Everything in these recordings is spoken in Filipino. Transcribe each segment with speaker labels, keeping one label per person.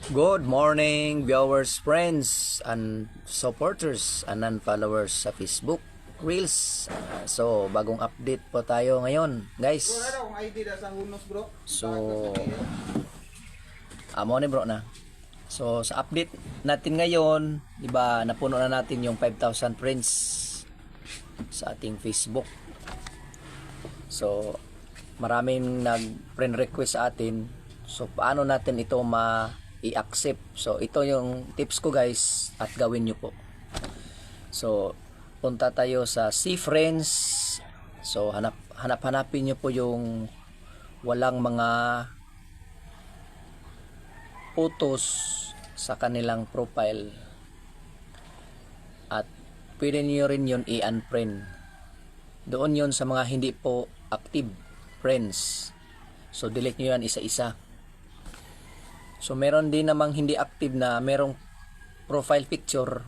Speaker 1: Good morning, viewers, friends, and supporters, and non-followers sa Facebook Reels. So, bagong update po tayo ngayon, guys. So, amo ni bro na. So, sa update natin ngayon, diba, napuno na natin yung 5,000 friends sa ating Facebook. So, maraming nag-friend request sa atin. So, paano natin ito i-accept? So, ito yung tips ko, guys, at gawin nyo po. So, punta tayo sa See Friends. So, hanapin nyo po yung walang mga photos sa kanilang profile. At pwede nyo rin yun i-unfriend. Doon yun sa mga hindi po active friends. So, delete nyo yan isa-isa. So, meron din namang hindi active na merong profile picture.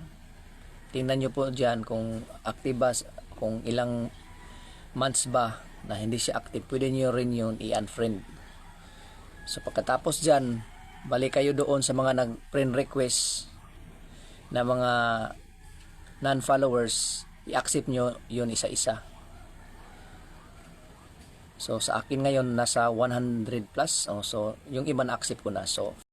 Speaker 1: Tingnan nyo po dyan kung active ba, kung ilang months ba na hindi siya active. Pwede nyo rin yun i-unfriend. So, pagkatapos dyan, balik kayo doon sa mga nag-friend request na mga non-followers. I-accept nyo yun isa-isa. So, sa akin ngayon, nasa 100 plus. So, yung iba na-accept ko na. So,